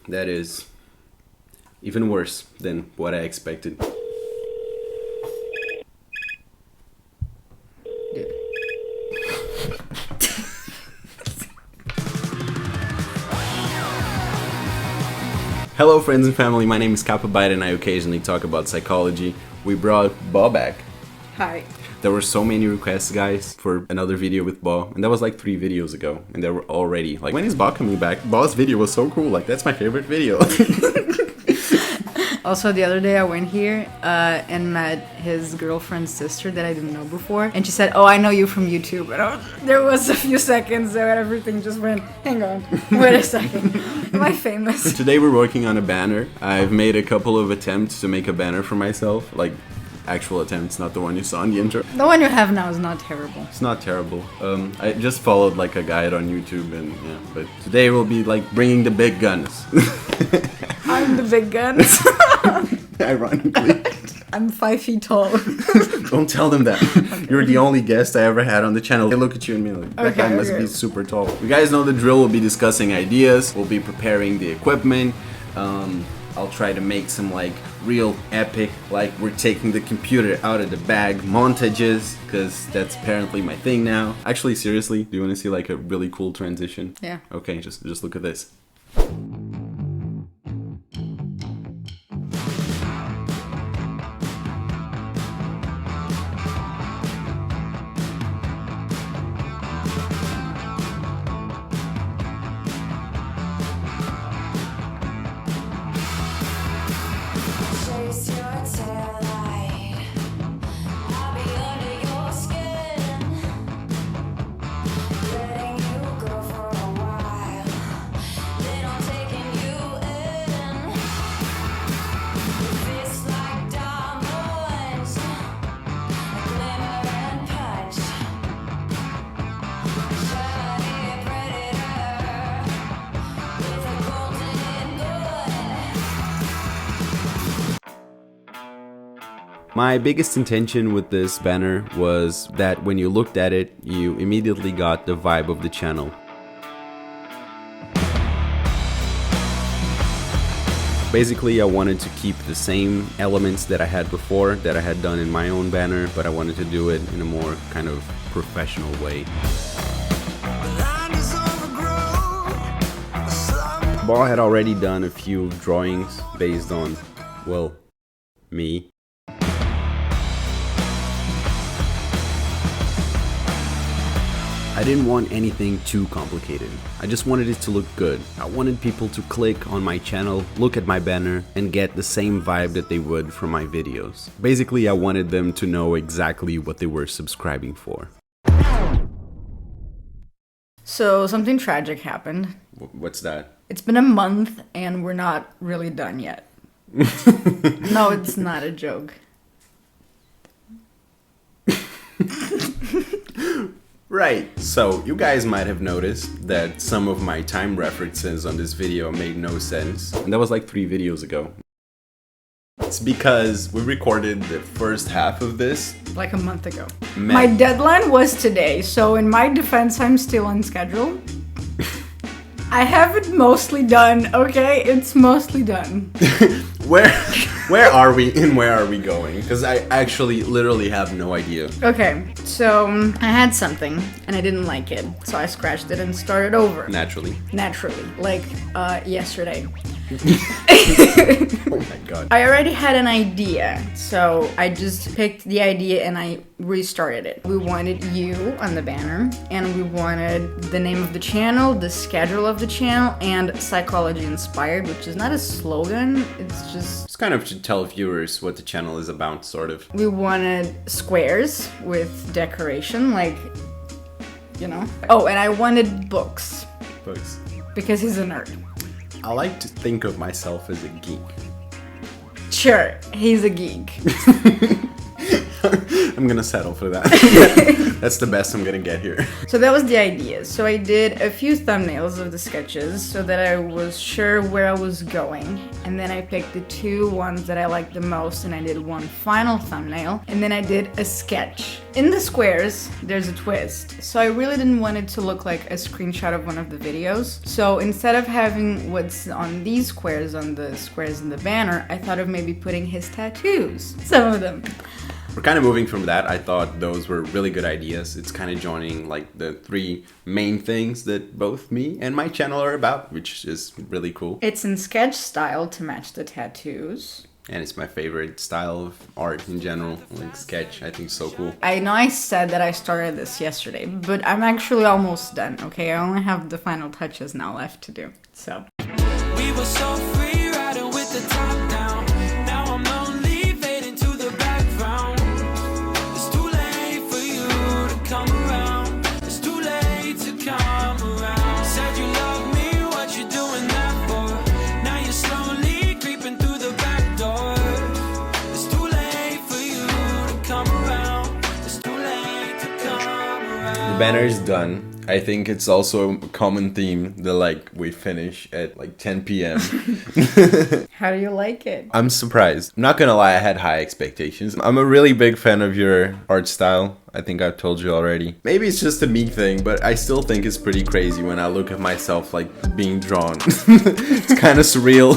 That is even worse than what I expected. Hello friends and family, my name is Kappa Byte and I occasionally talk about psychology. We brought Bo back. Hi. There were so many requests, guys, for another video with Bo, and that was like 3 videos ago, and they were already like, when is Bo coming back? Bo's video was so cool, like that's my favorite video. Also, the other day I went here and met his girlfriend's sister that I didn't know before, and she said, "Oh, I know you from YouTube." And there was a few seconds there, and everything just went, "Hang on, wait a second, am I famous?" Today we're working on a banner. I've made a couple of attempts to make a banner for myself, like actual attempts, not the one you saw in the intro. The one you have now is not terrible. It's not terrible. I just followed like a guide on YouTube, and yeah. But today we'll be like bringing the big guns. I'm the big guns. Ironically. I'm 5 feet tall. Don't tell them that. Okay. You're the only guest I ever had on the channel. They look at you and be like, that guy must be super tall. You guys know the drill. We'll be discussing ideas. We'll be preparing the equipment. I'll try to make some like real epic, like we're taking the computer out of the bag montages, because that's apparently my thing now. Actually, seriously, do you want to see like a really cool transition? Yeah. Okay, just look at this. My biggest intention with this banner was that when you looked at it, you immediately got the vibe of the channel. Basically, I wanted to keep the same elements that I had before, that I had done in my own banner, but I wanted to do it in a more kind of professional way. Bo had already done a few drawings based on, well, me. I didn't want anything too complicated. I just wanted it to look good. I wanted people to click on my channel, look at my banner, and get the same vibe that they would from my videos. Basically, I wanted them to know exactly what they were subscribing for. So, something tragic happened. What's that? It's been a month and we're not really done yet. No, it's not a joke. Right, so you guys might have noticed that some of my time references on this video made no sense. And that was like 3 videos ago. It's because we recorded the first half of this like a month ago. My deadline was today, so in my defense, I'm still on schedule. I have it mostly done, okay? It's mostly done. Where are we and where are we going? Because I actually literally have no idea. Okay, so I had something and I didn't like it, so I scratched it and started over. Naturally, like yesterday. Oh my god. I already had an idea, so I just picked the idea and I restarted it. We wanted you on the banner, and we wanted the name of the channel, the schedule of the channel, and psychology inspired, which is not a slogan, it's kind of to tell viewers what the channel is about, sort of. We wanted squares with decoration, like, you know. Oh, and I wanted books. Books. Because he's a nerd. I like to think of myself as a geek. Sure, he's a geek. I'm gonna settle for that. That's the best I'm gonna get here. So that was the idea. So I did a few thumbnails of the sketches so that I was sure where I was going. And then I picked the 2 ones that I liked the most and I did one final thumbnail. And then I did a sketch. In the squares, there's a twist. So I really didn't want it to look like a screenshot of one of the videos. So instead of having what's on these squares, on the squares in the banner, I thought of maybe putting his tattoos. Some of them. We're kind of moving from that. I thought those were really good ideas. It's kind of joining like the 3 main things that both me and my channel are about, which is really cool. It's in sketch style to match the tattoos. And it's my favorite style of art in general, like sketch. I think it's so cool. I know I said that I started this yesterday, but I'm actually almost done, okay? I only have the final touches now left to do, so. We were so free riding with the top down. Now I'm lonely, fading to the background. It's too late for you to come around. It's too late to come around. Said you love me, what you doing that for? Now you're slowly creeping through the back door. It's too late for you to come around. It's too late to come around. The banner is done. I think it's also a common theme that like we finish at like 10 p.m. How do you like it? I'm surprised. I'm not gonna lie, I had high expectations. I'm a really big fan of your art style. I think I've told you already. Maybe it's just a me thing, but I still think it's pretty crazy when I look at myself like being drawn. It's kind of surreal.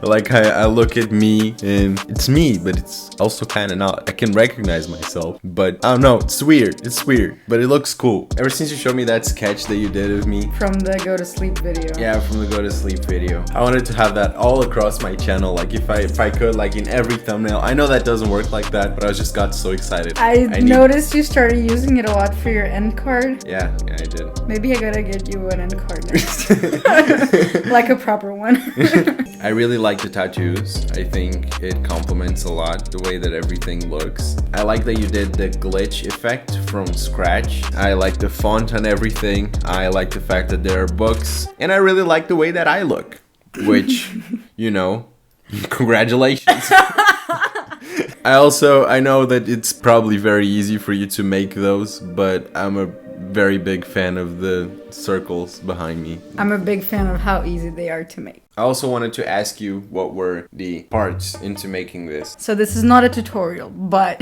Like I look at me and it's me, but it's also kind of not. I can recognize myself, but I don't know. It's weird. It's weird, but it looks cool. Ever since you showed me that sketch that you did of me. From the go to sleep video. Yeah, from the go to sleep video. I wanted to have that all across my channel. Like if I could, like in every thumbnail. I know that doesn't work like that, but I just got so excited. I noticed you started using it a lot for your end card. Yeah, I did. Maybe I gotta get you an end card next. Like a proper one. I really like the tattoos. I think it complements a lot the way that everything looks. I like that you did the glitch effect from scratch. I like the font and everything. I like the fact that there are books. And I really like the way that I look. Which, you know, congratulations. I know that it's probably very easy for you to make those, but I'm a very big fan of the circles behind me. I'm a big fan of how easy they are to make. I also wanted to ask you what were the parts into making this. So this is not a tutorial, but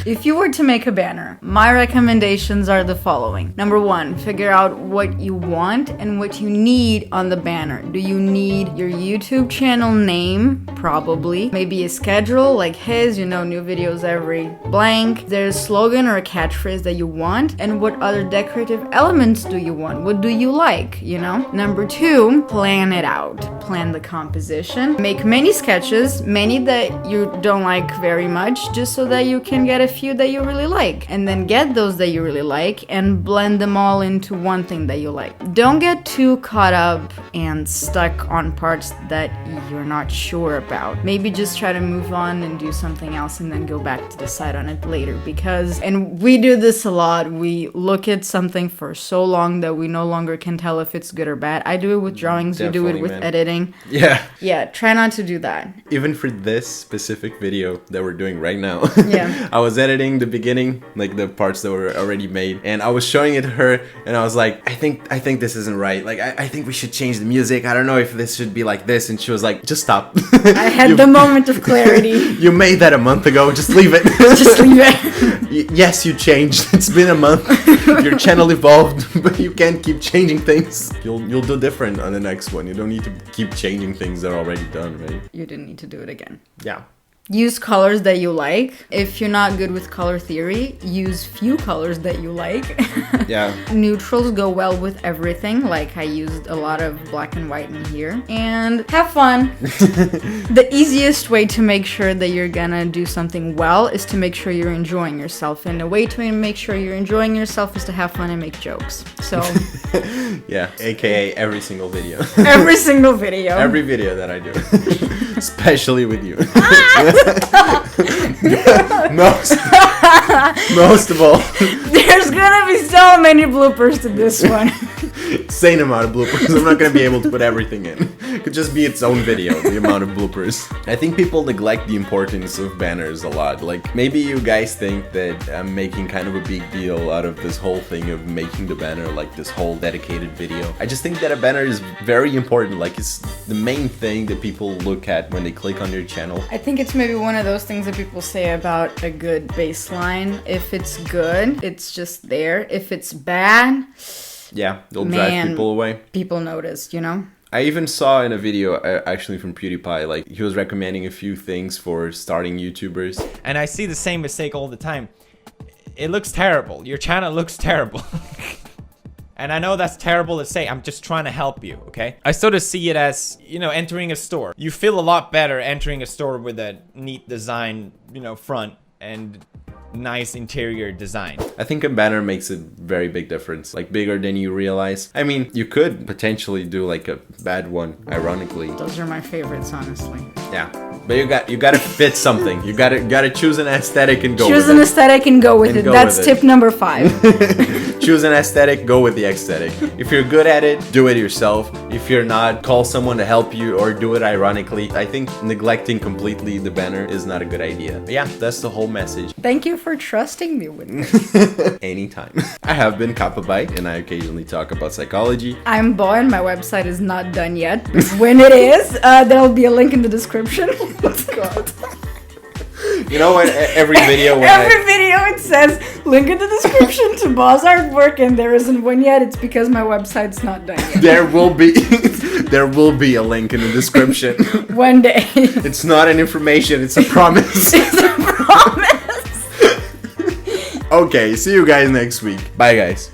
if you were to make a banner, my recommendations are the following. Number 1, figure out what you want and what you need on the banner. Do you need your YouTube channel name? Probably. Maybe a schedule like his, new videos every blank. There's a slogan or a catchphrase that you want, and what other decorative elements do you want? What do you like, Number 2, plan it out. Plan the composition. Make many sketches, many that you don't like very much, just so that you can get a few that you really like. And then get those that you really like and blend them all into one thing that you like. Don't get too caught up and stuck on parts that you're not sure about. Maybe just try to move on and do something else and then go back to decide on it later. And we do this a lot, we look at something for so long that we no longer can tell if it's good or bad. I do it with drawings, you do it with editing. Yeah, try not to do that. Even for this specific video that we're doing right now. Yeah. I was editing the beginning, like the parts that were already made, and I was showing it to her and I was like, I think this isn't right. Like I think we should change the music. I don't know if this should be like this. And she was like, just stop. I had the moment of clarity. You made that a month ago. Just leave it. Just leave it. Yes, you changed. It's been a month. Your channel evolved, but you can't keep changing things. You'll do different on the next one. You don't need to keep changing things that are already done, right? You didn't need to do it again. Yeah. Use colors that you like. If you're not good with color theory, use few colors that you like. Yeah. Neutrals go well with everything. Like I used a lot of black and white in here. And have fun. The easiest way to make sure that you're gonna do something well is to make sure you're enjoying yourself. And a way to make sure you're enjoying yourself is to have fun and make jokes. So yeah, aka every single video. Every single video. Every video that I do. Especially with you. most of all. There's gonna be so many bloopers to this one. Insane amount of bloopers. I'm not gonna be able to put everything in. Could just be its own video, the amount of bloopers. I think people neglect the importance of banners a lot. Like, maybe you guys think that I'm making kind of a big deal out of this whole thing of making the banner like this whole dedicated video. I just think that a banner is very important. Like, it's the main thing that people look at when they click on your channel. I think it's maybe one of those things that people say about a good baseline. If it's good, it's just there. If it's bad, yeah, they'll drive people away. People notice, you know? I even saw in a video actually from PewDiePie, like, he was recommending a few things for starting YouTubers. And I see the same mistake all the time. It looks terrible. Your channel looks terrible. And I know that's terrible to say. I'm just trying to help you, okay? I sort of see it as, you know, entering a store. You feel a lot better entering a store with a neat design, you know, front and nice interior design. I think a banner makes a very big difference, like bigger than you realize. I mean, you could potentially do like a bad one, ironically. Those are my favorites, honestly. Yeah, but you gotta fit something. You gotta choose an aesthetic and go with it. Choose an aesthetic and go with it. That's tip number 5. Choose an aesthetic, go with the aesthetic. If you're good at it, do it yourself. If you're not, call someone to help you or do it ironically. I think neglecting completely the banner is not a good idea. But yeah, that's the whole message. Thank you for trusting me with this. Anytime. I have been Kappa-Bite and I occasionally talk about psychology. I'm Bo and my website is not done yet, but when it is, there'll be a link in the description. God. You know what? Every video it says link in the description to Bo's artwork, and there isn't one yet. It's because my website's not done yet. There will be a link in the description. One day. It's not an information, it's a promise. It's a promise. Okay, see you guys next week. Bye guys.